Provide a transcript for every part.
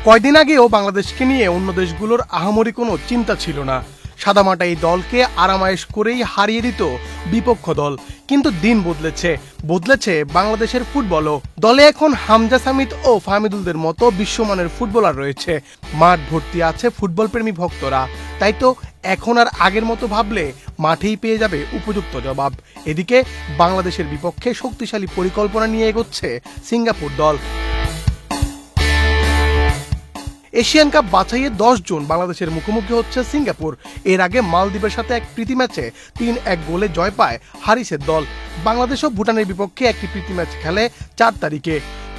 কয়দিন আগেও বাংলাদেশকে নিয়ে অন্য দেশগুলোর আহামরি কোনো চিন্তা ছিল না। সাদামাটা এই দলকে আরামায়েশ করেই হারিয়ে দিত বিপক্ষ দল। কিন্তু দিন বদলেছে বাংলাদেশের ফুটবলও। দলে এখন হামজা সামিদ ও ফাহমিদুলদের মতো বিশ্বমানের ফুটবলার রয়েছে। মাঠ ভর্তি আছে ফুটবল প্রেমী ভক্তরা। তাই তো এখন আর আগের মতো ভাবলে মাঠেই পেয়ে যাবে উপযুক্ত জবাব। এদিকে বাংলাদেশের বিপক্ষে শক্তিশালী পরিকল্পনা নিয়ে এগোচ্ছে সিঙ্গাপুর দল। এশিয়ান কাপ বাছাইয়ে 10 জুন বাংলাদেশের মুখোমুখি হচ্ছে সিঙ্গাপুর। এর আগে মালদ্বীপের সাথে এক প্রীতি ম্যাচে 3-1 গোলে জয় পায় হারিসের দল। বাংলাদেশও ভুটানের বিপক্ষে একটি প্রীতি ম্যাচ খেলে 4 তারিখে,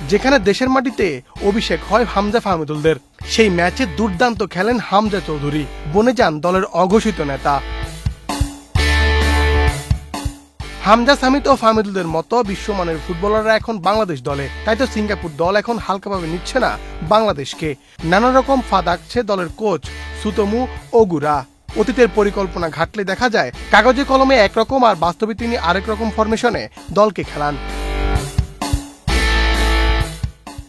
যেখানে দেশের মাটিতে অভিষেক হয় হামজা ফাহমিদুলদের। সেই ম্যাচে দুর্দান্ত খেলেন হামজা চৌধুরী, বনে যান দলের অঘোষিত নেতা। হামজা সামিদ ও ফাহমিদুলদের মতো বিশ্বমানের ফুটবলাররা এখন বাংলাদেশ দলে। তাই তো সিঙ্গাপুর দল এখন হালকাভাবে নিচ্ছে না বাংলাদেশকে। নানা রকম ফাঁদ আঁকছে দলের কোচ সুতোমু ওগুরা। অতীতের পরিকল্পনা ঘাটলে দেখা যায় কাগজে কলমে একরকম আর বাস্তবে তিনি আরেক রকম ফরমেশনে দলকে খেলান।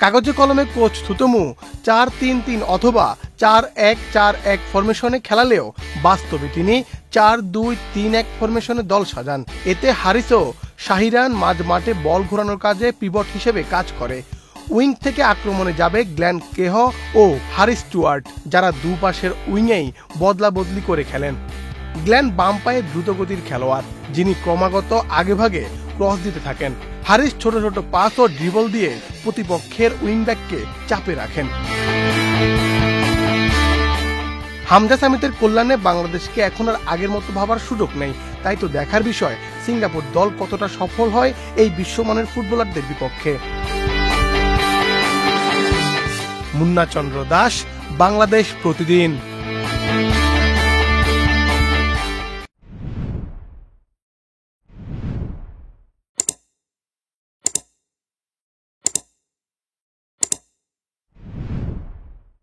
কাগজে কলমে কোচ সুতোমু 4-3-3 অথবা 4-1-4-1 ফরমেশনে খেলালেও বাস্তবে তিনি 4-2-3-1 ফরমেশনে দল সাজান। এতে হারিস ও শাহিরান মাঝ মাঠে বল ঘোরানোর কাজে পিভট হিসেবে কাজ করে। উইং থেকে আক্রমণে যাবে গ্ল্যান কেহ ও হারিস স্টুয়ার্ট, যারা দুপাশের উইংয়েই বদলা বদলি করে খেলেন। গ্ল্যান বাম পায়ে দ্রুতগতির খেলোয়াড়, যিনি ক্রমাগত আগেভাগে ক্রস দিতে থাকেন। হারিস ছোট ছোট পাস ও ড্রিবল দিয়ে প্রতিপক্ষের উইংব্যাককে চাপে রাখেন। হামজা সামিদের কল্যাণে বাংলাদেশকে এখন আর আগের মতো ভাবার সুযোগ নেই। তাই তো দেখার বিষয় সিঙ্গাপুর দল কতটা সফল হয় এই বিশ্বমানের ফুটবলারদের বিপক্ষে। মুন্না চন্দ্র দাস, বাংলাদেশ প্রতিদিন।